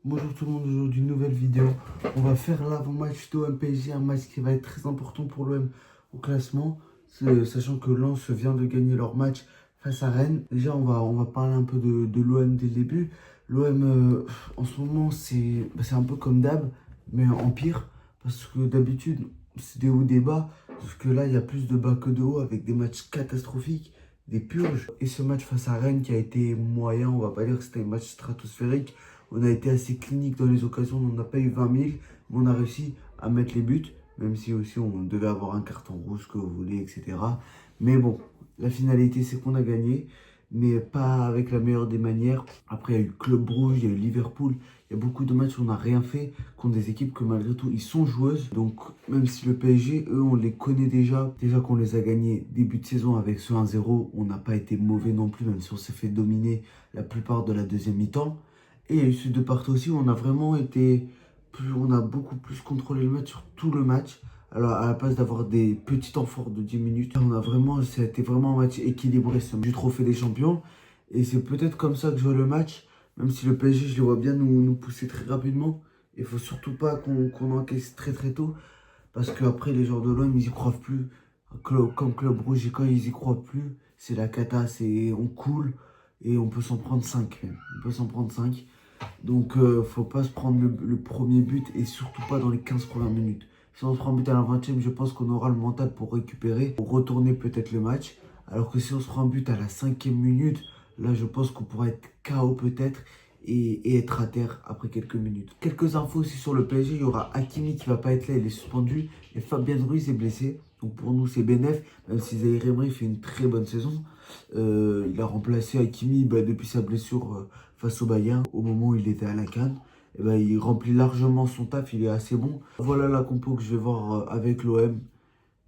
Bonjour tout le monde, aujourd'hui une nouvelle vidéo. On va faire l'avant-match d'OM PSG, un match qui va être très important pour l'OM au classement, sachant que Lens vient de gagner leur match face à Rennes. Déjà, on va parler un peu de l'OM dès le début. L'OM, en ce moment, c'est un peu comme d'hab, mais en pire, parce que d'habitude, c'est des hauts, des bas, sauf que là, il y a plus de bas que de hauts, avec des matchs catastrophiques, des purges. Et ce match face à Rennes qui a été moyen, on va pas dire que c'était un match stratosphérique. On a été assez clinique dans les occasions, on n'a pas eu 20 000, mais on a réussi à mettre les buts, même si aussi on devait avoir un carton rouge que vous voulez, etc. Mais bon, la finalité c'est qu'on a gagné, mais pas avec la meilleure des manières. Après, il y a eu Club Brugge, il y a eu Liverpool, il y a beaucoup de matchs où on n'a rien fait contre des équipes que malgré tout ils sont joueuses. Donc même si le PSG, eux, on les connaît déjà qu'on les a gagnés début de saison avec ce 1-0, on n'a pas été mauvais non plus, même si on s'est fait dominer la plupart de la deuxième mi-temps. Et il y a eu ce de partout aussi où on a vraiment été. On a beaucoup plus contrôlé le match sur tout le match. Alors, à la place d'avoir des petits temps forts de 10 minutes, ça a été vraiment un match équilibré, c'est du trophée des champions. Et c'est peut-être comme ça que je vois le match, même si le PSG, je le vois bien nous pousser très rapidement. Il faut surtout pas qu'on encaisse très très tôt, parce qu'après, les joueurs de l'OM, ils y croient plus. Comme Club Rouge, quand ils y croient plus, c'est la cata, on coule et on peut s'en prendre 5. On peut s'en prendre 5. Donc, faut pas se prendre le premier but et surtout pas dans les 15 premières minutes. Si on se prend un but à la 20e, je pense qu'on aura le mental pour récupérer, pour retourner peut-être le match. Alors que si on se prend un but à la 5e minute, là, je pense qu'on pourra être KO peut-être et être à terre après quelques minutes. Quelques infos aussi sur le PSG. Il y aura Hakimi qui va pas être là, il est suspendu. Et Fabien Ruiz est blessé. Donc pour nous, c'est bénef, même si Zaïre Emery fait une très bonne saison. Il a remplacé Hakimi depuis sa blessure face au Bayern, au moment où il était à la CAN. Et il remplit largement son taf, il est assez bon. Voilà la compo que je vais voir avec l'OM.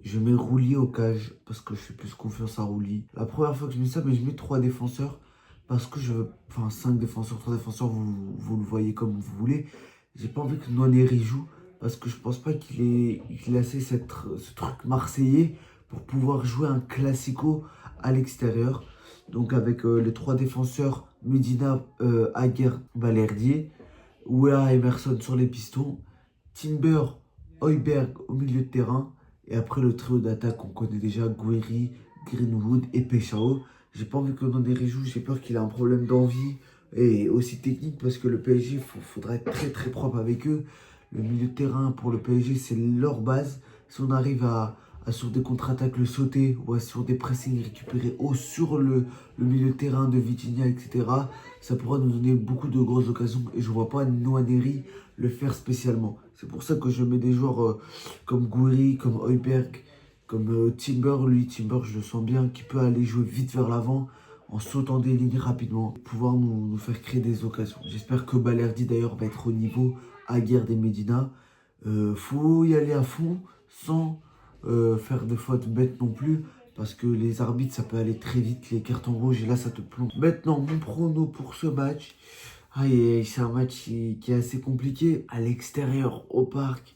Je mets Roulier au cage parce que je fais plus confiance à Roulier. La première fois que je mets ça, mais je mets 3 défenseurs parce que je veux. Enfin, 5 défenseurs, 3 défenseurs, vous le voyez comme vous voulez. J'ai pas envie que Nwaneri joue parce que je pense pas qu'il ait assez ce truc marseillais pour pouvoir jouer un classico à l'extérieur. Donc, avec les 3 défenseurs, Medina, Aguerd, Balerdi, Wea Emerson sur les pistons, Timber, Højbjerg au milieu de terrain. Et après le trio d'attaque, on connaît déjà Guéry, Greenwood et Peshao. J'ai pas envie que Nwaneri joue, j'ai peur qu'il ait un problème d'envie et aussi technique parce que le PSG, faudra être très très propre avec eux. Le milieu de terrain pour le PSG, c'est leur base. Si on arrive à sur des contre-attaques le sauter ou à sur des pressings récupérer haut sur le milieu de terrain de Vitinha, etc., ça pourra nous donner beaucoup de grosses occasions et je vois pas Nwaneri le faire spécialement. C'est pour ça que je mets des joueurs comme Gouiri, comme Højbjerg, comme Timber. Lui, Timber, je le sens bien, qui peut aller jouer vite vers l'avant en sautant des lignes rapidement, pouvoir nous faire créer des occasions. J'espère que Balerdi d'ailleurs va être au niveau à Guerre des Medina. Faut y aller à fond sans faire de fautes bêtes non plus. Parce que les arbitres, ça peut aller très vite, les cartons rouges, et là, ça te plombe. Maintenant, mon prono pour ce match. Aïe, aïe, aïe, c'est un match qui est assez compliqué. À l'extérieur, au parc,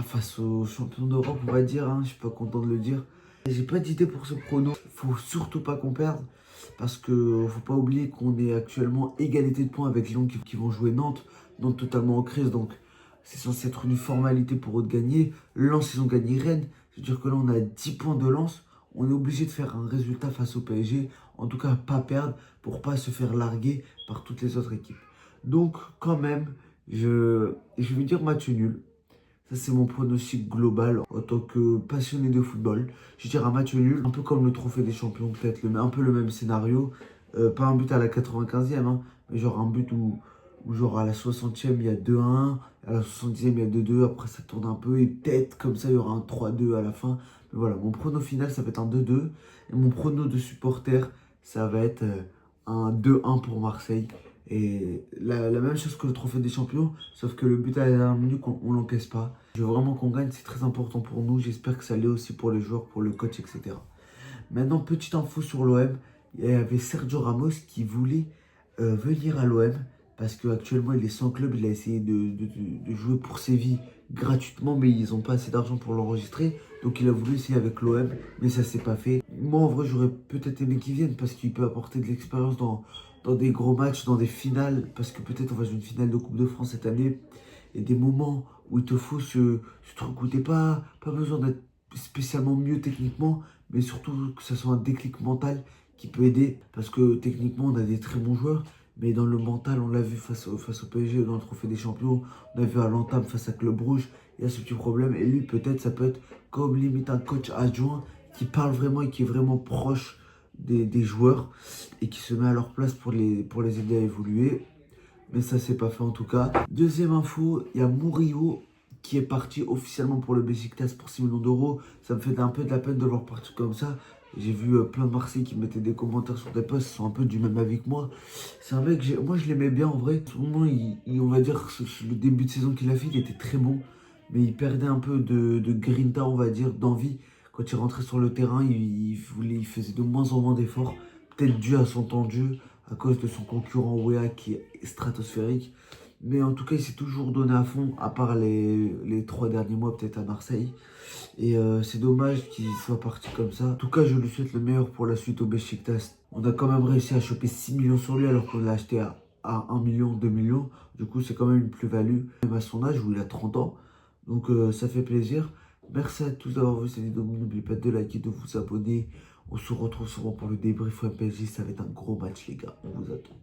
face aux champions d'Europe, on va dire, hein, je suis pas content de le dire. J'ai pas d'idée pour ce prono. Faut surtout pas qu'on perde. Parce que faut pas oublier qu'on est actuellement égalité de points avec Lyon qui vont jouer Nantes. Nantes totalement en crise, donc c'est censé être une formalité pour eux de gagner. Lens, ils ont gagné Rennes. C'est-à-dire que là, on a 10 points de Lens. On est obligé de faire un résultat face au PSG. En tout cas, pas perdre pour pas se faire larguer par toutes les autres équipes. Donc, quand même, je vais dire match nul. Ça, c'est mon pronostic global en tant que passionné de football. Je dirais un match nul, un peu comme le Trophée des Champions, peut-être un peu le même scénario. Pas un but à la 95e, hein, mais genre un but où genre à la 60e, il y a 2-1, à la 70e, il y a 2-2, après ça tourne un peu, et peut-être comme ça, il y aura un 3-2 à la fin. Mais voilà, mon prono final, ça va être un 2-2. Et mon prono de supporter, ça va être un 2-1 pour Marseille. Et la même chose que le trophée des champions, sauf que le but à la dernière minute, on l'encaisse pas. Je veux vraiment qu'on gagne, c'est très important pour nous. J'espère que ça l'est aussi pour les joueurs, pour le coach, etc. Maintenant, petite info sur l'OM. Il y avait Sergio Ramos qui voulait venir à l'OM parce qu'actuellement il est sans club. Il a essayé de jouer pour Séville gratuitement, mais ils n'ont pas assez d'argent pour l'enregistrer. Donc il a voulu essayer avec l'OM, mais ça s'est pas fait. Moi, en vrai, j'aurais peut-être aimé qu'il vienne parce qu'il peut apporter de l'expérience dans des gros matchs, dans des finales, parce que peut-être on va jouer une finale de Coupe de France cette année, et des moments où il te faut ce truc où t'es pas besoin d'être spécialement mieux techniquement, mais surtout que ça soit un déclic mental qui peut aider, parce que techniquement on a des très bons joueurs, mais dans le mental, on l'a vu face au PSG dans le Trophée des Champions, on a vu à l'entame face à Club Rouge, il y a ce petit problème, et lui peut-être ça peut être comme limite un coach adjoint qui parle vraiment et qui est vraiment proche des joueurs et qui se met à leur place pour les aider à évoluer. Mais ça, c'est pas fait en tout cas. Deuxième info, il y a Murillo qui est parti officiellement pour le Beşiktaş pour 6 millions d'euros. Ça me fait un peu de la peine de le voir partir comme ça. J'ai vu plein de Marseillais qui mettaient des commentaires sur des posts, ils sont un peu du même avis que moi. C'est un mec, moi je l'aimais bien en vrai. En ce moment, on va dire, le début de saison qu'il a fait, il était très bon. Mais il perdait un peu de grinta, on va dire, d'envie. Quand il rentrait sur le terrain, il faisait de moins en moins d'efforts. Peut-être dû à son temps de jeu, à cause de son concurrent Wea qui est stratosphérique. Mais en tout cas, il s'est toujours donné à fond, à part les 3 derniers mois, peut-être à Marseille. Et c'est dommage qu'il soit parti comme ça. En tout cas, je lui souhaite le meilleur pour la suite au Beşiktaş. On a quand même réussi à choper 6 millions sur lui alors qu'on l'a acheté à 1 million, 2 millions. Du coup, c'est quand même une plus-value, même à son âge où il a 30 ans. Donc ça fait plaisir. Merci à tous d'avoir vu cette vidéo. N'oubliez pas de liker, de vous abonner. On se retrouve souvent pour le débrief au PSG. Ça va être un gros match, les gars. On vous attend.